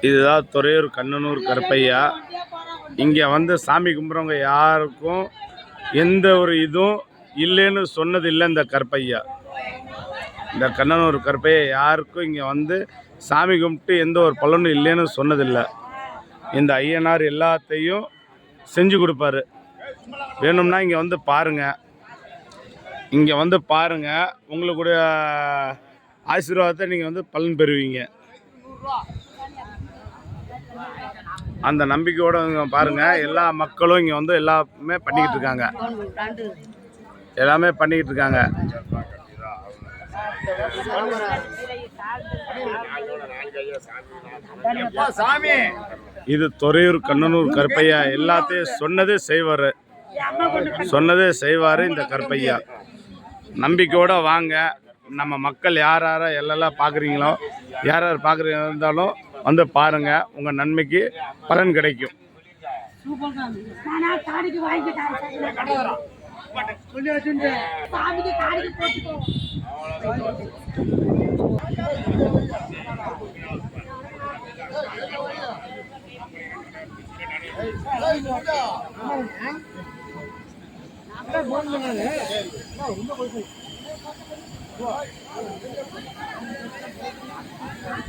இதுதான் துறையூர் கண்ணனூர் கருப்பையா. இங்கே வந்து சாமி கும்பிட்றவங்க யாருக்கும் எந்த ஒரு இதுவும் இல்லைன்னு சொன்னதில்லை. இந்த கருப்பையா, இந்த கண்ணனூர் கருப்பையா யாருக்கும் இங்கே வந்து சாமி கும்பிட்டு எந்த ஒரு பலனும் இல்லைன்னு சொன்னதில்லை. இந்த ஐயனார் எல்லாத்தையும் செஞ்சு கொடுப்பாரு. வேணும்னா இங்கே வந்து பாருங்கள், இங்கே வந்து பாருங்கள், உங்களுடைய ஆசீர்வாதத்தை நீங்கள் வந்து பலன் பெறுவீங்க. அந்த நம்பிக்கையோடு பாருங்கள். எல்லா மக்களும் இங்கே வந்து எல்லாமே பண்ணிக்கிட்டு இருக்காங்க, எல்லாமே பண்ணிக்கிட்டு இருக்காங்க. இது துறையூர் கண்ணனூர் கருப்பையா. எல்லாத்தையும் சொன்னதே செய்வார், சொன்னதே செய்வார் இந்த கருப்பையா. நம்பிக்கையோடு வாங்க. நம்ம மக்கள் யார் யாரை எல்லாம் பார்க்குறீங்களோ, யார் யார் பார்க்குறீங்க இருந்தாலும் வந்து பாருங்கள், உங்கள் நன்மைக்கு பலன் கிடைக்கும்.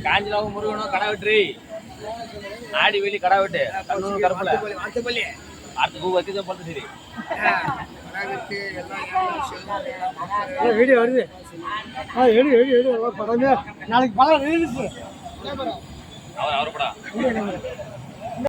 காஞ்சிலாவும் முருகனும் கடை வெற்றி, ஆடி வெளி கடை வெட்டு, கண்ணூர் கருப்பல அடுத்த பூ வச்சு தான் பார்த்து. சரி, வீடியோ வருது. நாளைக்கு படம் அவர் படம்